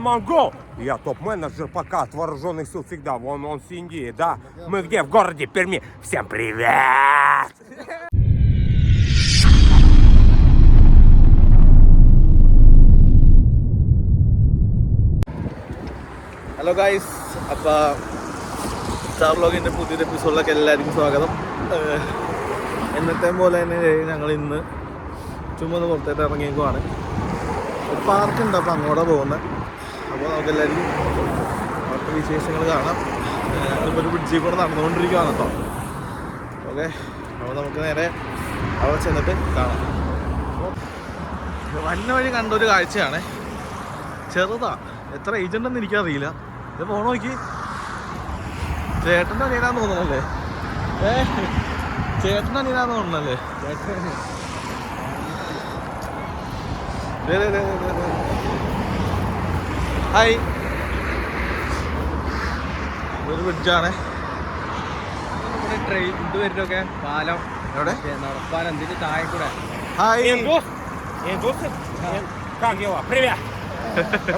Монгол! Я топ-менеджер пока от вооруженных сил всегда. Вон он с Индии, да? Мы где? В городе Перми. Всем привет! Hello guys, അപ്പോൾ star വ്ലോഗിൻ്റെ പുതിയൊരു എപ്പിസോഡിലൊക്കെ എല്ലാവർക്കും സ്വാഗതം. എന്നത്തെ പോലെ തന്നെ ഞങ്ങൾ ഇന്ന് ചുമ്മാ പുറത്തേട്ട് ഇറങ്ങിയേക്കുവാണ്. ഒരു പാർക്കുണ്ട്, അപ്പോൾ അങ്ങോട്ടാണ് പോകുന്നത്. അപ്പോൾ നമുക്ക് എല്ലാവർക്കും അവിടുത്തെ വിശേഷങ്ങൾ കാണാം. ഞങ്ങളിപ്പോൾ ഒരു ബ്രിഡ്ജിൽ കൂടെ നടന്നുകൊണ്ടിരിക്കുകയാണ് കേട്ടോ. ഓക്കെ, അപ്പോൾ നമുക്ക് നേരെ അവിടെ ചെന്നിട്ട് കാണാം. വന്ന വഴി കണ്ടൊരു കാഴ്ചയാണ്. ചെറുതാ, എത്ര ഏജ് ഉണ്ടെന്ന് എനിക്കറിയില്ല. ഇത് പോണ നോക്കി, ചേട്ടൻ്റെ അനിയനാന്ന് തോന്നണല്ലേ? ചേട്ടൻ്റെ അനിയനാന്ന് തോന്നണല്ലേ? ഹായ്, ഇതൊരു ബ്രിഡ്ജാണ്. ട്രെയിൻ ഇത് വരുന്നൊക്കെ പാലം എവിടെ? നടപ്പാലം എന്തിന്റെ താഴെ കൂടെ. ഹായ്, Индусы? Как дела? Привет!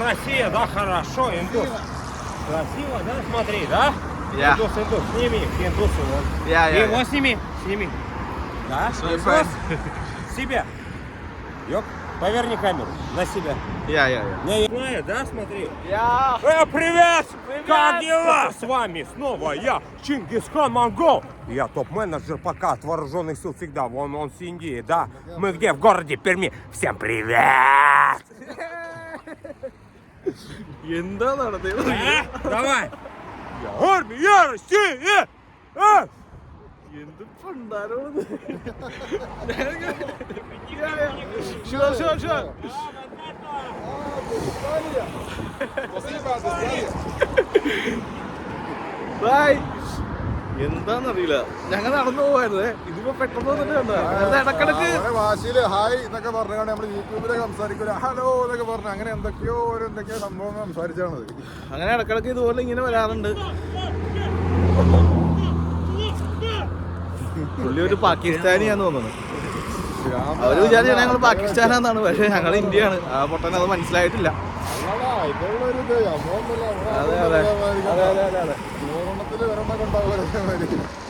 Россия, да, хорошо, индус. Красиво, да? Смотри, да? Yeah. Индус, сними их, индусы, вон. Его сними, Да? Индус? Себя. Ёп, поверни камеру на себя. Я. Не знаю, да, смотри. Я. Привет! Как дела? С вами снова я, Чингисхан Монгол. Я топ-менеджер пока от вооруженных сил всегда. Вон он с Индии, да? Мы где? В городе Перми. Всем привет! എന്താ നടന്നത്? Давай! Армия России! എന്ത് പണ്ടാരോ. Sure. Bye. എന്താന്നറിയില്ല, ഞങ്ങൾ നടന്നു പോവായിരുന്നേ. ഇതിപ്പോ പെട്ടെന്ന് വന്നിട്ട് കണ്ടോ ഇടക്കിടക്ക് വാശിയില് ഹായ് എന്നൊക്കെ പറഞ്ഞാണ് നമ്മൾ യൂട്യൂബിലൊക്കെ സംസാരിക്കൂല, ഹലോ എന്നൊക്കെ പറഞ്ഞു. അങ്ങനെ എന്തൊക്കെയോ സംഭവം സംസാരിച്ചാണത്. അങ്ങനെ ഇടക്കിടക്ക് ഇതുപോലെ ഇങ്ങനെ വരാറുണ്ട്. പുള്ളി ഒരു പാകിസ്ഥാനിയാന്ന് തോന്നുന്നു. അവര് വിചാരിച്ചാൽ ഞങ്ങൾ പാകിസ്ഥാനാന്നാണ്, പക്ഷെ ഞങ്ങൾ ഇന്ത്യയാണ്. ആ പൊട്ടൻ അത് മനസ്സിലായിട്ടില്ല.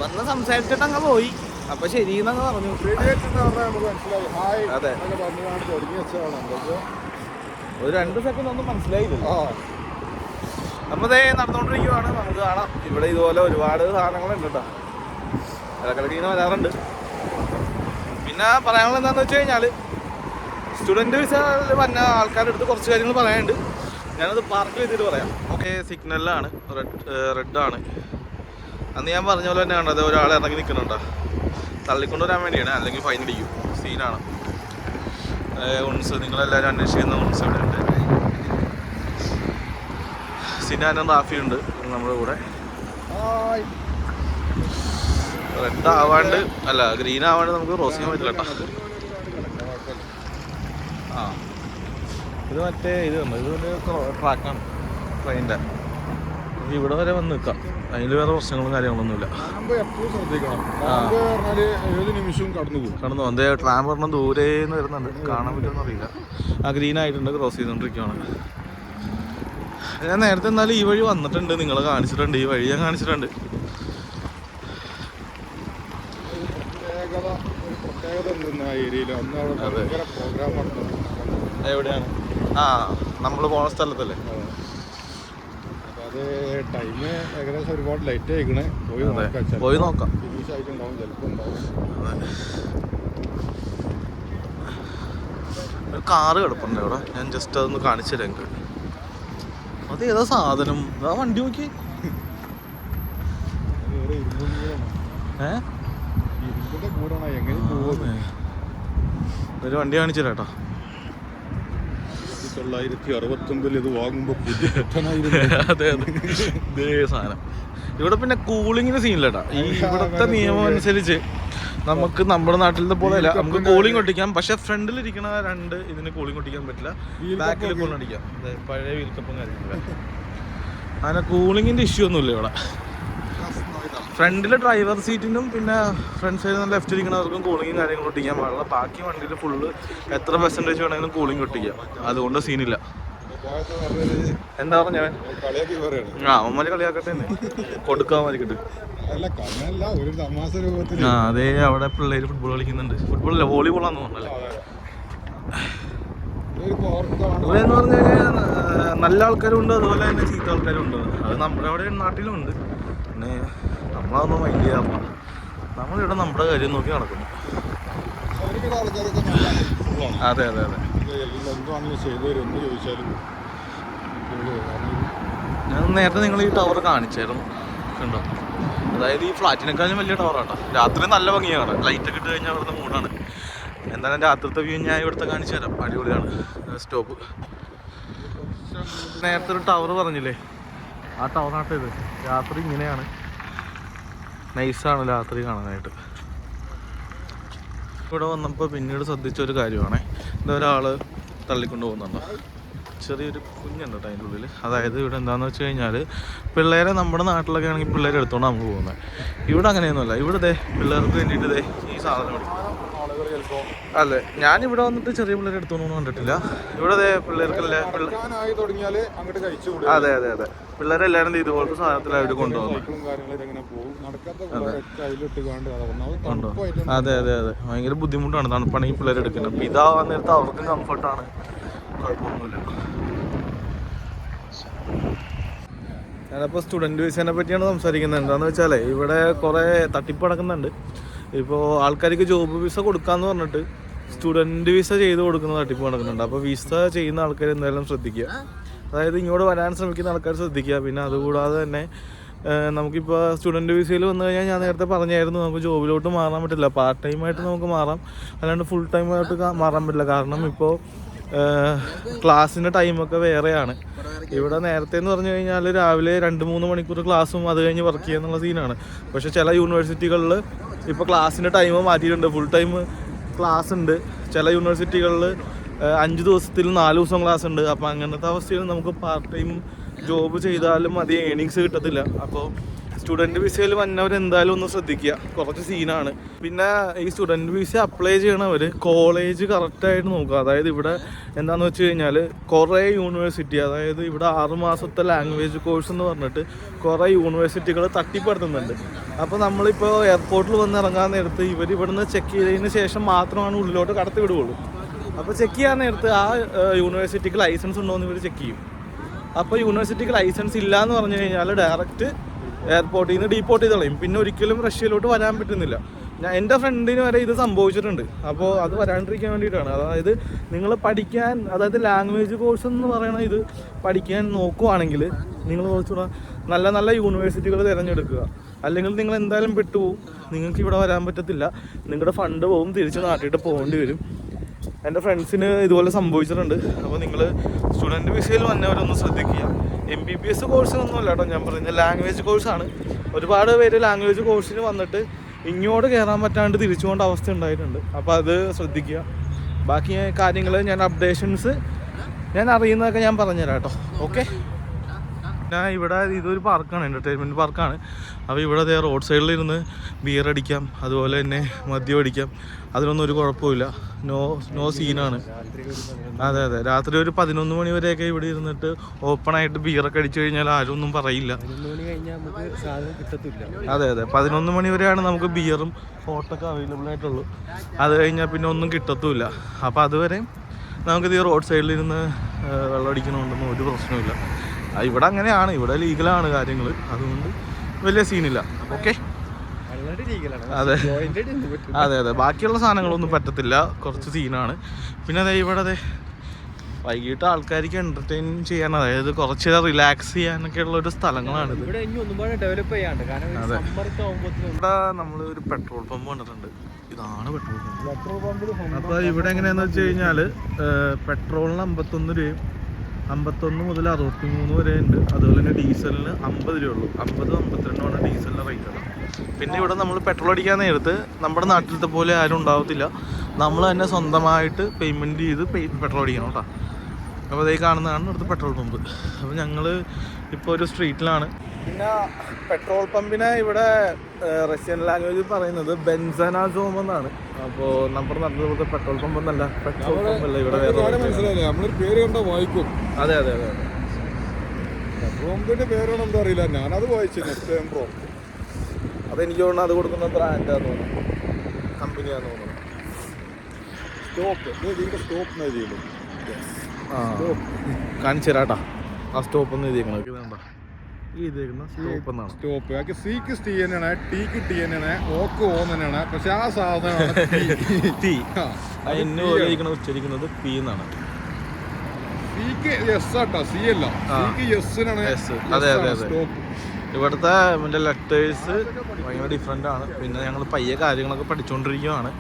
വന്ന് സംസാരിച്ചിട്ട് അങ്ങ് പോയി. അപ്പൊ ശരിയെന്നങ്ങ് പറഞ്ഞു. അതെ, ഒരു 2 സെക്കൻഡ് ഒന്നും മനസ്സിലായില്ല. അപ്പൊ ദേ നടന്നുകൊണ്ടിരിക്കുവാണ്. നമുക്ക് കാണാം, ഇവിടെ ഇതുപോലെ ഒരുപാട് സാധനങ്ങളുണ്ട് കേട്ടോ. ഇടക്കിടക്ക് ഇങ്ങനെ വരാറുണ്ട്. പിന്നെ പറയാനുള്ളത് എന്താണെന്ന് വെച്ച് കഴിഞ്ഞാൽ, സ്റ്റുഡൻറ്റ് വിസ വന്ന ആൾക്കാരുടെ അടുത്ത് കുറച്ച് കാര്യങ്ങൾ പറയാനുണ്ട്. ഞാനത് പാർക്ക് ചെയ്തിട്ട് പറയാം. ഓക്കെ, സിഗ്നലിലാണ്, റെഡാണ്. അന്ന് ഞാൻ പറഞ്ഞ പോലെ തന്നെ കണ്ടത് ഒരാൾ ഇറങ്ങി നിൽക്കുന്നുണ്ടോ, തള്ളിക്കൊണ്ടുവരാൻ വേണ്ടിയാണ്, അല്ലെങ്കിൽ ഫൈൻ അടിക്കും. സീനാണ്. ഉൺസ്, നിങ്ങളെല്ലാവരും അന്വേഷിക്കുന്ന ഉൺസ് ഇവിടെ ഉണ്ട്. സിനാനും റാഫിയുണ്ട് നമ്മുടെ കൂടെ. റെഡ് ആവാണ്ട് അല്ല, ഗ്രീൻ ആവാണ്ട് നമുക്ക് ക്രോസ് ചെയ്യാൻ പറ്റില്ല കേട്ടോ. ആ, ഇത് മറ്റേ ഇത് ട്രാക്കാണ് ട്രെയിനിൻ്റെ. നമുക്ക് ഇവിടെ വരെ വന്ന് നിൽക്കാം, അതിൽ വേറെ പ്രശ്നങ്ങളും കാര്യങ്ങളൊന്നുമില്ല. എപ്പോഴും ശ്രദ്ധിക്കണം, ഏത് നിമിഷവും കടന്നു എന്തേ ട്രാം പറഞ്ഞ ദൂരേന്ന് വരുന്നുണ്ട്, കാണാൻ പറ്റുമെന്ന് അറിയില്ല. ആ ഗ്രീൻ ആയിട്ടുണ്ട്, ക്രോസ് ചെയ്തുകൊണ്ടിരിക്കുകയാണ്. ഞാൻ നേരത്തെ എന്നാലും ഈ വഴി വന്നിട്ടുണ്ട്, നിങ്ങളെ കാണിച്ചിട്ടുണ്ട്. ഈ വഴി ഞാൻ കാണിച്ചിട്ടുണ്ട്. എവിടെയാണ്? ആ, നമ്മൾ പോണ സ്ഥലത്തല്ലേ. അത് ടൈം ഏകദേശം ഒരുപാട് ലൈറ്റ് ആയിക്കണേ. പോയി നോക്കാം. ഒരു കാറ് കിടപ്പുണ്ട് ഇവിടെ, ഞാൻ ജസ്റ്റ് അതൊന്ന് കാണിച്ചു തരാം. അത് ഏതാ സാധനം? ആ വണ്ടി നോക്കി. ഒരു വണ്ടി കാണിച്ചു തരാം കേട്ടോ. 1969 ഇത് വാങ്ങുമ്പോ അതെ ഇതേ സാധനം. ഇവിടെ പിന്നെ കൂളിങ്ങിന് സീനില്ലട്ടാ. ഈ ഇവിടുത്തെ നിയമം അനുസരിച്ച് നമുക്ക് നമ്മുടെ നാട്ടിലത്തെ പോലെ അല്ല, നമുക്ക് കൂളിംഗ് ഒട്ടിക്കാം. പക്ഷെ ഫ്രണ്ടിലിരിക്കണ 2 ഇതിന് കൂളിംഗ് ഒട്ടിക്കാൻ പറ്റില്ല, ബാക്കിൽ കൂളിംഗ് ഒട്ടിക്കാം. പഴയ വീൽ കപ്പും കാര്യങ്ങളൊക്കെ. അങ്ങനെ കൂളിങ്ങിന്റെ ഇഷ്യൂ ഒന്നുമില്ല ഇവിടെ. ഫ്രണ്ടിലെ ഡ്രൈവർ സീറ്റിനും പിന്നെ ഫ്രണ്ട് സൈഡിൽ നിന്ന് ലെഫ്റ്റ് ഇരിക്കുന്നവർക്കും കൂളിങ്ങും കാര്യങ്ങളും ഒട്ടിക്കാൻ പാടില്ല. ബാക്കി വണ്ടിയിൽ ഫുള്ള് എത്ര പെർസെൻറ്റേജ് വേണമെങ്കിലും കൂളിംഗ് ഒട്ടിക്കാം, അതുകൊണ്ട് സീനില്ല. എന്താ പറഞ്ഞ കളിയാക്കി പറയാണ്. അവന്മാര് കളിയാക്കട്ടെ കൊടുക്കാൻ മതിക്കിട്ട്. അല്ല കളിയല്ല, ഒരു തമാശ രൂപത്തിൽ. അതെ, അവിടെ പിള്ളേര് ഫുട്ബോൾ കളിക്കുന്നുണ്ട്. ഫുട്ബോളല്ല, വോളിബോളാന്ന് തോന്നുന്നല്ലേ. ഇവിടെ എന്ന് പറഞ്ഞു കഴിഞ്ഞാൽ നല്ല ആൾക്കാരും ഉണ്ട്, അതുപോലെ തന്നെ ചീത്ത ആൾക്കാരും ഉണ്ട്. അത് നമ്മുടെ അവിടെ നാട്ടിലും ഉണ്ട്. പിന്നെ നമ്മളതൊന്നും മൈൻഡ് ചെയ്യാറില്ല. നമ്മളിവിടെ നമ്മുടെ കാര്യം നോക്കി നടക്കുന്നു. അതെ അതെ അതെ. എന്താണെങ്കിലും ചെയ്തു തരും, എന്ത് ചോദിച്ചാലും. ഞാൻ നേരത്തെ നിങ്ങൾ ഈ ടവർ കാണിച്ചായിരുന്നു, കണ്ടോ? അതായത് ഈ ഫ്ലാറ്റിനെക്കാളും വലിയ ടവറാട്ടോ. രാത്രി നല്ല ഭംഗിയാണ്, ലൈറ്റൊക്കെ ഇട്ട് കഴിഞ്ഞാൽ അവിടുത്തെ മൂടാണ്. എന്തായാലും രാത്രിത്തെ വ്യൂ ഞാൻ ഇവിടുത്തെ കാണിച്ചു തരാം, അടിപൊളിയാണ്. സ്റ്റോപ്പ് നേരത്തെ ഒരു ടവർ പറഞ്ഞില്ലേ, ആ ടവറാട്ടോ ഇത്. രാത്രി ഇങ്ങനെയാണ്, നൈസാണ് രാത്രി കാണാനായിട്ട്. ഇവിടെ വന്നപ്പോൾ പിന്നീട് ശ്രദ്ധിച്ചൊരു കാര്യമാണ്, ഇതൊരാൾ തള്ളിക്കൊണ്ട് പോകുന്നുണ്ടോ, ചെറിയൊരു കുഞ്ഞുണ്ട് കേട്ടോ അതിൻ്റെ ഉള്ളിൽ. അതായത് ഇവിടെ എന്താണെന്ന് വെച്ച് കഴിഞ്ഞാൽ പിള്ളേരെ നമ്മുടെ നാട്ടിലൊക്കെ ആണെങ്കിൽ പിള്ളേരെ എടുത്തോണ്ട് നമുക്ക് പോകുന്നത്. ഇവിടെ അങ്ങനെയൊന്നുമല്ല. ഇവിടെ പിള്ളേർക്ക് വേണ്ടിയിട്ട് ഈ സാധനം എടുക്കും. അല്ലേ, ഞാനിവിടെ വന്നിട്ട് ചെറിയ പിള്ളേരെ എടുത്തോണ്ടൊന്നും കണ്ടിട്ടില്ല. ഇവിടെ പിള്ളേർക്കെല്ലാം അതെ അതെ അതെ, പിള്ളേരെല്ലാവരും ഇതുപോലത്തെ സാധനത്തിലായിട്ട് കൊണ്ടുപോകുന്നത്. അതെ അതെ അതെ, ഭയങ്കര ബുദ്ധിമുട്ടാണ്, തണുപ്പാണെങ്കിൽ പിള്ളേരെ എടുക്കുന്നത്. അപ്പം ഇതാവാൻ നേരത്തെ അവർക്കും കംഫർട്ടാണ്, കുഴപ്പമൊന്നുമില്ല. ഞാനിപ്പോൾ സ്റ്റുഡൻറ്റ് വിസേനെ പറ്റിയാണ് സംസാരിക്കുന്നത്. എന്താണെന്ന് വെച്ചാൽ ഇവിടെ കുറേ തട്ടിപ്പ് നടക്കുന്നുണ്ട്. ഇപ്പോൾ ആൾക്കാർക്ക് ജോബ് വിസ കൊടുക്കാമെന്ന് പറഞ്ഞിട്ട് സ്റ്റുഡൻറ്റ് വിസ ചെയ്ത് കൊടുക്കുന്ന തട്ടിപ്പ് നടക്കുന്നുണ്ട്. അപ്പോൾ വിസ ചെയ്യുന്ന ആൾക്കാർ എന്തായാലും ശ്രദ്ധിക്കുക. അതായത് ഇങ്ങോട്ട് വരാൻ ശ്രമിക്കുന്ന ആൾക്കാർ ശ്രദ്ധിക്കുക. പിന്നെ അതുകൂടാതെ തന്നെ നമുക്കിപ്പോൾ സ്റ്റുഡൻറ്റ് വിസയിൽ വന്നു കഴിഞ്ഞാൽ ഞാൻ നേരത്തെ പറഞ്ഞായിരുന്നു, നമുക്ക് ജോബിലോട്ട് മാറാൻ പറ്റില്ല. പാർട്ട് ടൈമായിട്ട് നമുക്ക് മാറാം, അല്ലാണ്ട് ഫുൾ ടൈമായിട്ട് മാറാൻ പറ്റില്ല. കാരണം ഇപ്പോൾ ക്ലാസ്സിൻ്റെ ടൈമൊക്കെ വേറെയാണ്. ഇവിടെ നേരത്തെ എന്ന് പറഞ്ഞു കഴിഞ്ഞാൽ രാവിലെ 2-3 മണിക്കൂർ ക്ലാസ്സും അത് കഴിഞ്ഞ് വർക്ക് ചെയ്യാന്നുള്ള സീനാണ്. പക്ഷേ ചില യൂണിവേഴ്സിറ്റികളിൽ ഇപ്പോൾ ക്ലാസ്സിൻ്റെ ടൈം മാറ്റിയിട്ടുണ്ട്, ഫുൾ ടൈം ക്ലാസ് ഉണ്ട്. ചില യൂണിവേഴ്സിറ്റികളിൽ 5 ദിവസത്തിൽ 4 ദിവസം ക്ലാസ് ഉണ്ട്. അപ്പോൾ അങ്ങനത്തെ അവസ്ഥയിൽ നമുക്ക് പാർട്ട് ടൈം ജോബ് ചെയ്താലും അധികം ഏണിങ്സ് കിട്ടത്തില്ല. അപ്പോൾ സ്റ്റുഡൻറ്റ് വിസയിൽ വന്നവരെന്തായാലും ഒന്ന് ശ്രദ്ധിക്കുക, കുറച്ച് സീനാണ്. പിന്നെ ഈ സ്റ്റുഡൻറ്റ് വിസ അപ്ലൈ ചെയ്യണവർ കോളേജ് കറക്റ്റായിട്ട് നോക്കുക. അതായത് ഇവിടെ എന്താണെന്ന് വെച്ച് കഴിഞ്ഞാൽ കുറേ യൂണിവേഴ്സിറ്റി, അതായത് ഇവിടെ 6 മാസത്തെ ലാംഗ്വേജ് കോഴ്സ് എന്ന് പറഞ്ഞിട്ട് കുറേ യൂണിവേഴ്സിറ്റികൾ തട്ടിപ്പെടുത്തുന്നുണ്ട്. അപ്പോൾ നമ്മളിപ്പോൾ എയർപോർട്ടിൽ വന്ന് ഇറങ്ങാൻ നേരത്ത് ഇവർ ഇവിടുന്ന് ചെക്ക് ചെയ്തതിന് ശേഷം മാത്രമാണ് ഉള്ളിലോട്ട് കടത്തി വിടുകയുള്ളൂ. അപ്പോൾ ചെക്ക് ചെയ്യാൻ നേരത്ത് ആ യൂണിവേഴ്സിറ്റിക്ക് ലൈസൻസ് ഉണ്ടോ എന്ന് ഇവർ ചെക്ക് ചെയ്യും. അപ്പോൾ യൂണിവേഴ്സിറ്റിക്ക് ലൈസൻസ് ഇല്ല എന്ന് പറഞ്ഞു കഴിഞ്ഞാൽ ഡയറക്റ്റ് എയർപോർട്ടിൽ നിന്ന് ഡീപ്പോർട്ട് ചെയ്ത് കളയും. പിന്നെ ഒരിക്കലും റഷ്യയിലോട്ട് വരാൻ പറ്റുന്നില്ല. എൻ്റെ ഫ്രണ്ടിന് വരെ ഇത് സംഭവിച്ചിട്ടുണ്ട്. അപ്പോൾ അത് വരാണ്ടിരിക്കാൻ വേണ്ടിയിട്ടാണ്. അതായത് നിങ്ങൾ പഠിക്കാൻ, അതായത് ലാംഗ്വേജ് കോഴ്സ് എന്ന് പറയണ ഇത് പഠിക്കാൻ നോക്കുവാണെങ്കിൽ നിങ്ങൾ കുറച്ചുകൂടെ നല്ല നല്ല യൂണിവേഴ്സിറ്റികൾ തിരഞ്ഞെടുക്കുക. അല്ലെങ്കിൽ നിങ്ങൾ എന്തായാലും പെട്ടുപോകും, നിങ്ങൾക്ക് ഇവിടെ വരാൻ പറ്റത്തില്ല, നിങ്ങളുടെ ഫണ്ട് പോകും, തിരിച്ച് നാട്ടിട്ട് പോകേണ്ടി വരും. എൻ്റെ ഫ്രണ്ട്സിന് ഇതുപോലെ സംഭവിച്ചിട്ടുണ്ട്. അപ്പോൾ നിങ്ങൾ സ്റ്റുഡൻറ്റ് വിസയിൽ വന്നവരൊന്ന് ശ്രദ്ധിക്കുക. MBBS കോഴ്സിനൊന്നുമല്ല കേട്ടോ ഞാൻ പറയുന്നത്, ലാംഗ്വേജ് കോഴ്സാണ്. ഒരുപാട് പേര് ലാംഗ്വേജ് കോഴ്സിന് വന്നിട്ട് ഇങ്ങോട്ട് കയറാൻ പറ്റാണ്ട് തിരിച്ചു പോകേണ്ട അവസ്ഥ ഉണ്ടായിട്ടുണ്ട്. അപ്പോൾ അത് ശ്രദ്ധിക്കുക. ബാക്കി കാര്യങ്ങൾ ഞാൻ അപ്ഡേഷൻസ് ഞാൻ അറിയുന്നതൊക്കെ ഞാൻ പറഞ്ഞുതരാം കേട്ടോ. ഓക്കെ, ഞാൻ ഇവിടെ ഇതൊരു പാർക്കാണ്, എൻ്റർടൈൻമെൻറ്റ് പാർക്കാണ്. അപ്പോൾ ഇവിടെ റോഡ് സൈഡിലിരുന്ന് ബിയർ അടിക്കാം, അതുപോലെ തന്നെ മദ്യം അടിക്കാം, അതിനൊന്നും ഒരു കുഴപ്പമില്ല. നോ സീനാണ്. അതെ അതെ, രാത്രി ഒരു 11 മണി വരെയൊക്കെ ഇവിടെ ഇരുന്നിട്ട് ഓപ്പണായിട്ട് ബിയറൊക്കെ അടിച്ചു കഴിഞ്ഞാൽ ആരും ഒന്നും പറയില്ല. അതെ അതെ, 11 മണി വരെയാണ് നമുക്ക് ബിയറും ഹോട്ടൊക്കെ അവൈലബിൾ ആയിട്ടുള്ളൂ. അത് കഴിഞ്ഞാൽ പിന്നെ ഒന്നും കിട്ടത്തുമില്ല. അപ്പോൾ അതുവരെ നമുക്കിത് ഈ റോഡ് സൈഡിലിരുന്ന് വെള്ളം അടിക്കണമെന്നൊന്നും ഒരു പ്രശ്നമില്ല. ഇവിടെ അങ്ങനെയാണ്, ഇവിടെ ലീഗലാണ് കാര്യങ്ങൾ, അതുകൊണ്ട് വലിയ സീനില്ല. ഓക്കെ, അതെ അതെ അതെ, ബാക്കിയുള്ള സാധനങ്ങളൊന്നും പറ്റത്തില്ല, കുറച്ച് സീനാണ്. പിന്നെ അതെ ഇവിടെ വൈകിട്ട് ആൾക്കാർക്ക് എൻ്റർടൈൻ ചെയ്യാൻ, അതായത് കുറച്ച് റിലാക്സ് ചെയ്യാനൊക്കെ ഉള്ള ഒരു സ്ഥലങ്ങളാണിത്. ഇവിടെ ഡെവലപ്പ് ചെയ്യാണ്ട്. അതെ, ഇവിടെ നമ്മൾ ഒരു പെട്രോൾ പമ്പ് കണ്ടിട്ടുണ്ട്. ഇതാണ് പെട്രോൾ പമ്പ്. അപ്പോൾ ഇവിടെ എങ്ങനെയാണെന്ന് വെച്ച് കഴിഞ്ഞാൽ പെട്രോളിന് 51 രൂപയും 51 മുതൽ 63 വരെ ഉണ്ട്. അതുപോലെ തന്നെ ഡീസലിന് 50 രൂപ ഉള്ളൂ. 50-52 ഡീസലിൻ്റെ റേറ്റ് ആണ്. പിന്നെ ഇവിടെ നമ്മൾ പെട്രോൾ അടിക്കാൻ നേരത്ത് നമ്മുടെ നാട്ടിലത്തെ പോലെ ആരും ഉണ്ടാവത്തില്ല. നമ്മൾ തന്നെ സ്വന്തമായിട്ട് പേയ്മെൻറ്റ് ചെയ്ത് പെട്രോൾ അടിക്കണം കേട്ടോ. അപ്പോൾ അതേ കാണുന്നതാണ് ഇവിടുത്തെ പെട്രോൾ പമ്പ്. അപ്പോൾ ഞങ്ങൾ ഇപ്പോൾ ഒരു സ്ട്രീറ്റിലാണ്. പിന്നെ പെട്രോൾ പമ്പിനെ ഇവിടെ റഷ്യൻ ലാംഗ്വേജിൽ പറയുന്നത് ബെൻസനാസോം എന്നാണ്. അപ്പോൾ നമ്മുടെ നാട്ടിലത്തെ പെട്രോൾ പമ്പ് എന്നല്ല, പെട്രോൾ പമ്പ് അല്ല ഇവിടെ വേറെ. മനസ്സിലായില്ലേ, നമ്മളൊരു പേര് കണ്ടാ വായിക്കും. അതെ അതെ അതെ പെട്രോളിന്റെ പേരാണ് എന്താ അറിയില്ല, ഞാനത് വായിച്ചു. നെക്സ്റ്റ് എംബ്രോ അതെനിക്ക് തോന്നുന്നു അത് കൊടുക്കുന്ന ബ്രാൻഡാന്ന് തോന്നുന്നു, കമ്പനിയാന്ന് തോന്നുന്നു. സ്റ്റോപ്പ് സ്റ്റോപ്പ് ചെയ്യുന്നു. ആ കാണിച്ചു തരാട്ടാ ആ സ്റ്റോപ്പ് ഒന്ന് എഴുതിയേക്കണം. ഇതുണ്ടോ ഈ എഴുതിയേക്കുന്ന സ്റ്റോപ്പ് എന്നാണ്. സ്റ്റോപ്പ് സിക്ക് ടി തന്നെയാണ്, ടിക്ക് ടി തന്നെയാണ്, ഓക്ക് ഓ തന്നെയാണ്. പക്ഷെ ആ സാധനമാണ് ടി. എന്നെ പോലെ ഉച്ചരിക്കുന്നത് പി എന്നാണ്. സിക്ക് എസ് ആട്ടോ, സി അല്ല, സിക്ക് എസ്സിനാണ്. അതെ അതെ അതെ. ഇവിടുത്തെ മറ്റേ ലെറ്റേഴ്സ് ഭയങ്കര ഡിഫറെൻ്റ് ആണ്. പിന്നെ ഞങ്ങൾ പയ്യെ കാര്യങ്ങളൊക്കെ പഠിച്ചുകൊണ്ടിരിക്കുകയാണ്.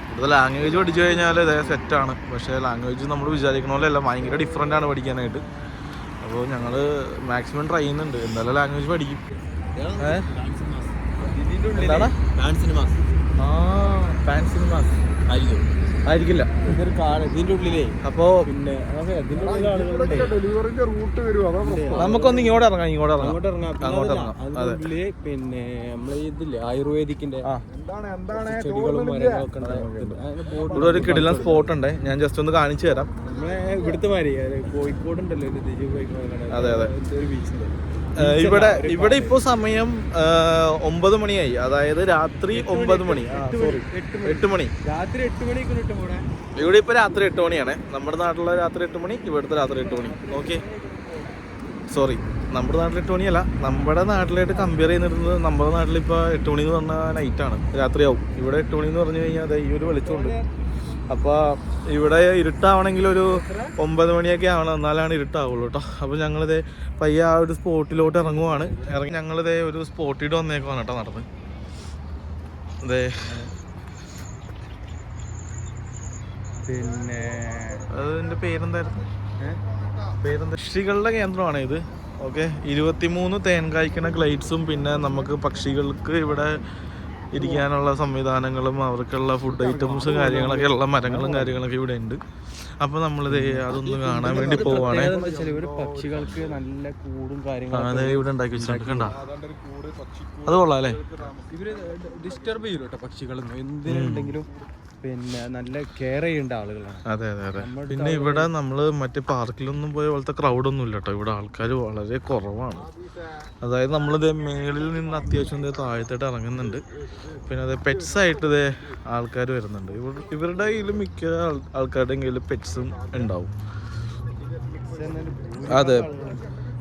ഇവിടുത്തെ ലാംഗ്വേജ് പഠിച്ചു കഴിഞ്ഞാൽ ഇതേ സെറ്റാണ്. പക്ഷേ ലാംഗ്വേജ് നമ്മൾ വിചാരിക്കണ പോലെയല്ല, ഭയങ്കര ഡിഫറെൻ്റ് ആണ് പഠിക്കാനായിട്ട്. അപ്പോൾ ഞങ്ങൾ മാക്സിമം ട്രൈ ചെയ്യുന്നുണ്ട്. എന്തായാലും ലാംഗ്വേജ് പഠിക്കും. എന്താണ് ആയിരിക്കില്ല ഇതിന്റെ ഉള്ളിലേ. അപ്പോൾ പിന്നെ ഡെലിവറിന്റെ റൂട്ട് വരും. നമുക്കൊന്ന് ഇങ്ങോട്ട് ഇറങ്ങാം, അങ്ങോട്ട് അങ്ങോട്ട് ഇറങ്ങാം. അതെ, പിന്നെ നമ്മളെ ഇതില്ലേ ആയുർവേദിക്കിന്റെ ചെടികളും മരങ്ങളൊക്കെ ഇവിടെ ഒരു കിടിലൻ സ്പോട്ട് ഉണ്ട്. ഞാൻ ജസ്റ്റ് ഒന്ന് കാണിച്ചു തരാം. നമ്മളെ ഇവിടുത്തെ മാതിരി കോഴിക്കോട് ഉണ്ടല്ലോ, അതെ അതെ. ഒരു ബീച്ചില് ഇവിടെ ഇപ്പോൾ സമയം 9 മണിയായി. അതായത് രാത്രി 9 മണി, 8 മണി. രാത്രി 8 മണിക്ക് ഇവിടെ ഇപ്പോൾ രാത്രി 8 മണിയാണ്. നമ്മുടെ നാട്ടിലുള്ള രാത്രി 8 മണി, ഇവിടുത്തെ രാത്രി 8 മണി. ഓക്കെ, സോറി, നമ്മുടെ നാട്ടിൽ 8 മണിയല്ല, നമ്മുടെ നാട്ടിലായിട്ട് കമ്പയർ ചെയ്യുന്നത്. നമ്മുടെ നാട്ടിൽ ഇപ്പോൾ 8 മണി എന്ന് പറഞ്ഞാൽ നൈറ്റാണ്, രാത്രിയാവും. ഇവിടെ 8 മണി എന്ന് പറഞ്ഞു കഴിഞ്ഞാൽ അതെ ഈ ഒരു വെളിച്ചമുണ്ട്. അപ്പോൾ ഇവിടെ ഇരുട്ടാവണമെങ്കിൽ ഒരു 9 മണിയൊക്കെ ആവണം, എന്നാലാണ് ഇരുട്ടാവുള്ളൂ കേട്ടോ. അപ്പോൾ ഞങ്ങളിത് പയ്യെ ആ ഒരു സ്പോട്ടിലോട്ട് ഇറങ്ങുവാണ്. ഞങ്ങളിത് ഒരു സ്പോട്ടിട്ട് വന്നേക്കുവാണ് കേട്ടോ നടന്ന്. അതെ, പിന്നെ അതിൻ്റെ പേരെന്തായിരുന്നു? പക്ഷികളുടെ കേന്ദ്രമാണ് ഇത്. ഓക്കെ, 23 തേൻ കായ്ക്കണ ഗ്ലൈഡ്സും പിന്നെ നമുക്ക് പക്ഷികൾക്ക് ഇവിടെ ഇരിക്കാനുള്ള സംവിധാനങ്ങളും അവർക്കുള്ള ഫുഡ് ഐറ്റംസും കാര്യങ്ങളൊക്കെ ഉള്ള മരങ്ങളും കാര്യങ്ങളൊക്കെ ഇവിടെ ഉണ്ട്. അപ്പോൾ നമ്മളിത് അതൊന്ന് കാണാൻ വേണ്ടി പോവാണ്. പക്ഷികൾക്ക് നല്ല കൂടും കാര്യങ്ങളും അതെ ഇവിടെ ഉണ്ടാക്കി വെച്ചിട്ടുണ്ട്, കണ്ടോ? അത് കൊള്ളാം അല്ലേ? ഇവര് ഡിസ്റ്റർബ് ചെയ്യും കേട്ടോ പക്ഷികളൊന്നും, എന്തിനുണ്ടെങ്കിലും പിന്നെ നല്ല കെയർ ചെയ്യേണ്ട ആളുകളാണ്. അതെ അതെ അതെ. പിന്നെ ഇവിടെ നമ്മൾ മറ്റേ പാർക്കിലൊന്നും പോയ പോലത്തെ ക്രൗഡൊന്നും ഇല്ല കേട്ടോ. ഇവിടെ ആൾക്കാർ വളരെ കുറവാണ്. അതായത് നമ്മളിത് മേളിൽ നിന്ന് അത്യാവശ്യം താഴത്തോട്ട് ഇറങ്ങുന്നുണ്ട്. പിന്നെ അത് പെറ്റ്സായിട്ട് ഇതേ ആൾക്കാർ വരുന്നുണ്ട്. ഇവരുടെ കയ്യിൽ മിക്ക ആൾക്കാരുടെയും കയ്യിൽ പെറ്റ്സും ഉണ്ടാവും. അതെ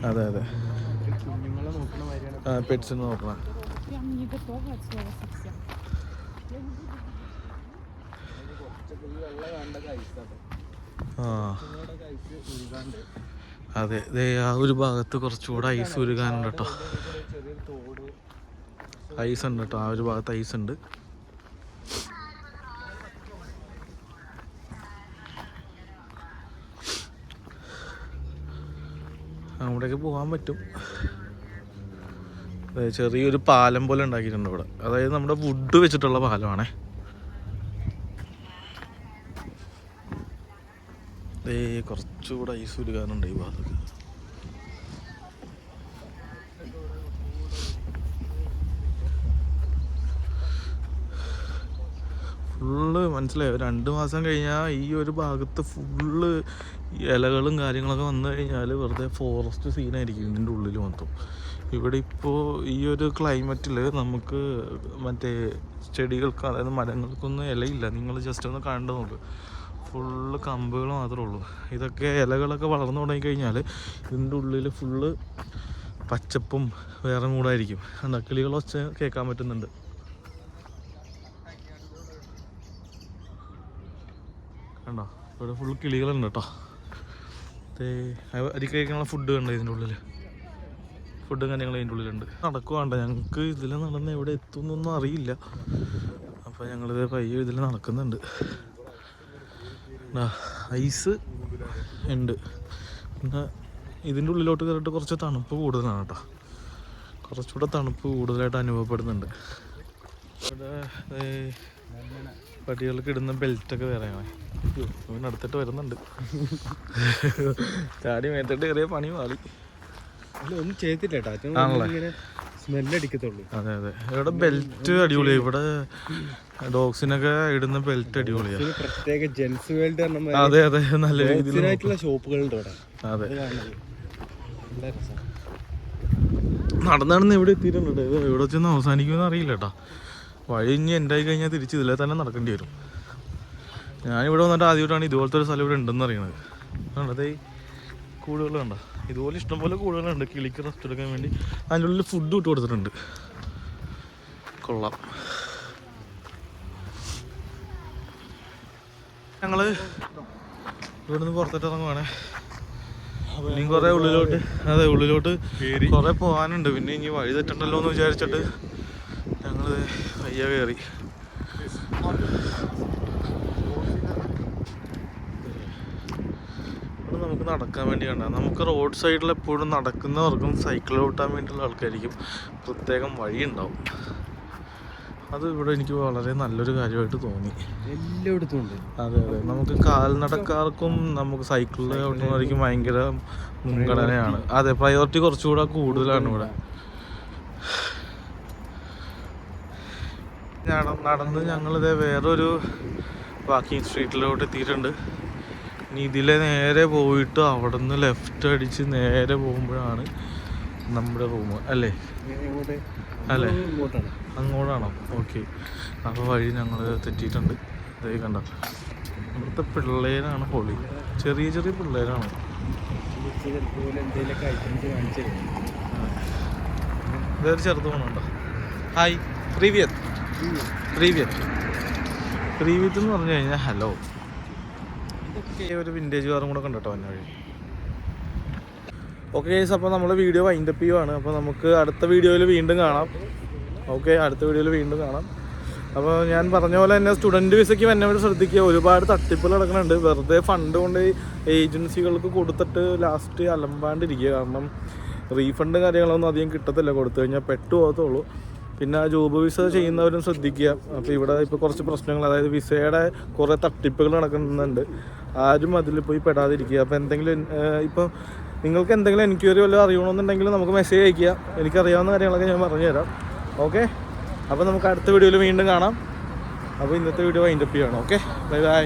അതെ അതെ, കുഞ്ഞുങ്ങളെ നോക്കണ മാതിരിയാണ് പെറ്റ്സിന് നോക്കണം. ആ അതെ, ആ ഒരു ഭാഗത്ത് കുറച്ചുകൂടെ ഐസ് ഉരുകാനുണ്ട് കേട്ടോ. ഐസ് ഉണ്ട് കേട്ടോ, ആ ഒരു ഭാഗത്ത് ഐസ് ഉണ്ട്. അവിടേക്ക് പോകാൻ പറ്റും. ചെറിയൊരു പാലം പോലെ ഉണ്ടാക്കിയിട്ടുണ്ട് ഇവിടെ. അതായത് നമ്മുടെ വുഡ് വെച്ചിട്ടുള്ള പാലമാണേ. കുറച്ചുകൂടെ ഐസ് ഉരുകാനുണ്ട് ഈ ഭാഗത്ത്. ഫുള്ള് മനസ്സിലായോ, 2 മാസം കഴിഞ്ഞാൽ ഈ ഒരു ഭാഗത്ത് ഫുള്ള് ഇലകളും കാര്യങ്ങളൊക്കെ വന്നു കഴിഞ്ഞാൽ വെറുതെ ഫോറസ്റ്റ് സീനായിരിക്കും ഇതിൻ്റെ ഉള്ളിൽ മൊത്തം. ഇവിടെ ഇപ്പോൾ ഈ ഒരു ക്ലൈമറ്റിൽ നമുക്ക് മറ്റേ ചെടികൾക്ക്, അതായത് മരങ്ങൾക്കൊന്നും ഇലയില്ല. നിങ്ങൾ ജസ്റ്റ് ഒന്ന് കണ്ടു നോക്ക്, ഫുള്ള് കമ്പുകൾ മാത്രമേ ഉള്ളൂ. ഇതൊക്കെ ഇലകളൊക്കെ വളർന്നു തുടങ്ങിക്കഴിഞ്ഞാൽ ഇതിൻ്റെ ഉള്ളിൽ ഫുള്ള് പച്ചപ്പും വേറെ മൂടായിരിക്കും. എന്താ കിളികളൊച്ച കേൾക്കാൻ പറ്റുന്നുണ്ട്. കണ്ടോ, ഇവിടെ ഫുള്ള് കിളികളുണ്ട് കേട്ടോ. അരി കഴിക്കാനുള്ള ഫുഡ് കണ്ടോ ഇതിൻ്റെ ഉള്ളിൽ, ഫുഡും കാര്യങ്ങളും ഇതിൻ്റെ ഉള്ളിലുണ്ട്. നടക്കുവാണ്ട, ഞങ്ങൾക്ക് ഇതിൽ നടന്ന് എവിടെ എത്തുന്നൊന്നും അറിയില്ല. അപ്പോൾ ഞങ്ങളിത് പയ്യെ ഇതിൽ നടക്കുന്നുണ്ട്. ഐസ് ഉണ്ട്. പിന്നെ ഇതിൻ്റെ ഉള്ളിലോട്ട് കയറിയിട്ട് കുറച്ച് തണുപ്പ് കൂടുതലാണ് കേട്ടോ. കുറച്ചുകൂടെ തണുപ്പ് കൂടുതലായിട്ട് അനുഭവപ്പെടുന്നുണ്ട്. ഇവിടെ പട്ടികൾക്ക് ഇടുന്ന ബെൽറ്റൊക്കെ വേറെയാണ്. അടുത്തിട്ട് വരുന്നുണ്ട്. ചാടി മേത്തിട്ട് കയറിയ പണി മാറി. ഒന്നും ചെയ്തില്ല കേട്ടോ. സ്മെല്ലടിക്കത്തുള്ളൂ. അതെ അതെ. ഇവിടെ ബെൽറ്റ് അടിപൊളിയാണ്. ഇവിടെ ഡോഗ്സിനൊക്കെ ഇടുന്ന ബെൽറ്റ് അടിപൊളിയാണ്. പ്രത്യേക ജെൻസ് വേൾഡ്. അതെ അതെ, നല്ല രീതിയിലായിട്ടുള്ള ഷോപ്പുകളുണ്ട് ഇവിടെ. അതെ, നല്ല രസം. നടന്ന് ഇവിടെ എത്തിയിട്ടുണ്ട്. ഇവിടെ വെച്ചൊന്നും അവസാനിക്കുമെന്ന് അറിയില്ല കേട്ടോ. വഴി ഇനി എൻ്റെ കഴിഞ്ഞാൽ തിരിച്ച് ഇതിലെ തന്നെ നടക്കേണ്ടി വരും. ഞാനിവിടെ വന്നിട്ട് ആദ്യമായിട്ടാണ് ഇതുപോലത്തെ ഒരു സ്ഥലം ഇവിടെ ഉണ്ടെന്ന് അറിയണത്. അതേ കൂടുകൾ കണ്ട, ഇതുപോലെ ഇഷ്ടംപോലെ കൂടുകളുണ്ട് കിളിക്ക് റെസ്റ്റ് എടുക്കാൻ വേണ്ടി. അതിൻ്റെ ഉള്ളിൽ ഫുഡ് ഇട്ട് കൊടുത്തിട്ടുണ്ട്. കൊള്ളാം. ഞങ്ങൾ ഇവിടെ നിന്ന് പുറത്തോട്ട് ഇറങ്ങുവാണേ. ഇനിയും കുറേ ഉള്ളിലോട്ട്, അതെ ഉള്ളിലോട്ട് കുറേ പോകാനുണ്ട്. പിന്നെ ഇനി വഴി തെറ്റണ്ടല്ലോ എന്ന് വിചാരിച്ചിട്ട് ഞങ്ങൾ പയ്യ കയറി. ഇവിടെ നമുക്ക് നടക്കാൻ വേണ്ടി കണ്ട, നമുക്ക് റോഡ് സൈഡിൽ എപ്പോഴും നടക്കുന്നവർക്കും സൈക്കിൾ ഓട്ടാൻ വേണ്ടിയുള്ള ആൾക്കാർക്കും പ്രത്യേകം വഴി ഉണ്ടാവും. അത് ഇവിടെ എനിക്ക് വളരെ നല്ലൊരു കാര്യമായിട്ട് തോന്നി. എല്ലായിടത്തും ഉണ്ട്. അതെ അതെ, നമുക്ക് കാൽനടക്കാർക്കും നമുക്ക് സൈക്കിളിൽ ഓട്ടുന്നവർക്കും ഭയങ്കര മുൻഗണനയാണ്. അതെ, പ്രയോറിറ്റി കുറച്ചുകൂടെ കൂടുതലാണ് ഇവിടെ. നടന്ന് ഞങ്ങളിതേ വേറൊരു വാക്കിംഗ് സ്ട്രീറ്റിലോട്ട് എത്തിയിട്ടുണ്ട്. ഇനി ഇതിലെ നേരെ പോയിട്ട് അവിടെ നിന്ന് ലെഫ്റ്റ് അടിച്ച് നേരെ പോകുമ്പോഴാണ് നമ്മുടെ റൂം അല്ലേ? അല്ലേ, അങ്ങോട്ടാണോ? ഓക്കെ. അപ്പോൾ വഴി ഞങ്ങൾ തെറ്റിയിട്ടുണ്ട്. ഇതേ കണ്ട, ഇവിടുത്തെ പിള്ളേരാണ് പൊളി. ചെറിയ ചെറിയ പിള്ളേരാണ്. ഇതൊരു ചെറുത് പോകണുണ്ടോ? ഹായ്, പ്രീവിയത്ത് എന്ന് പറഞ്ഞു കഴിഞ്ഞാൽ ഹലോ. ഇതൊക്കെ ഒരു വിൻറ്റേജ് കാറും കൂടെ കണ്ടോ വന്ന വഴി. ഓക്കെ ഗൈസ്, അപ്പോൾ നമ്മൾ വീഡിയോ വൈൻഡപ്പ് ചെയ്യുവാണ്. അപ്പോൾ നമുക്ക് അടുത്ത വീഡിയോയിൽ വീണ്ടും കാണാം. ഓക്കെ, അടുത്ത വീഡിയോയിൽ വീണ്ടും കാണാം. അപ്പോൾ ഞാൻ പറഞ്ഞ പോലെ തന്നെ സ്റ്റുഡൻറ്റ് വിസയ്ക്ക് വന്നവർ ശ്രദ്ധിക്കുക. ഒരുപാട് തട്ടിപ്പുകൾ നടക്കുന്നുണ്ട്. വെറുതെ ഫണ്ട് കൊണ്ട് ഏജൻസികൾക്ക് കൊടുത്തിട്ട് ലാസ്റ്റ് അലമ്പാണ്ടിരിക്കുക. കാരണം റീഫണ്ടും കാര്യങ്ങളൊന്നും അധികം കിട്ടത്തില്ല. കൊടുത്തു കഴിഞ്ഞാൽ പെട്ടുപോകത്തുള്ളൂ. പിന്നെ ജോബ് വിസ ചെയ്യുന്നവരും ശ്രദ്ധിക്കുക. അപ്പോൾ ഇവിടെ ഇപ്പോൾ കുറച്ച് പ്രശ്നങ്ങൾ, അതായത് വിസയുടെ കുറേ തട്ടിപ്പുകൾ നടക്കുന്നുണ്ട്. ആരും അതിൽ പോയി പെടാതിരിക്കുക. അപ്പോൾ എന്തെങ്കിലും ഇപ്പോൾ നിങ്ങൾക്ക് എന്തെങ്കിലും എൻക്വയറി വല്ലതും അറിയണമെന്നുണ്ടെങ്കിൽ നമുക്ക് മെസ്സേജ് അയയ്ക്കുക. എനിക്കറിയാവുന്ന കാര്യങ്ങളൊക്കെ ഞാൻ പറഞ്ഞുതരാം. ഓക്കെ, അപ്പോൾ നമുക്ക് അടുത്ത വീഡിയോയിൽ വീണ്ടും കാണാം. അപ്പോൾ ഇന്നത്തെ വീഡിയോ വൈൻഡപ്പ് ചെയ്യണം. Okay, bye bye.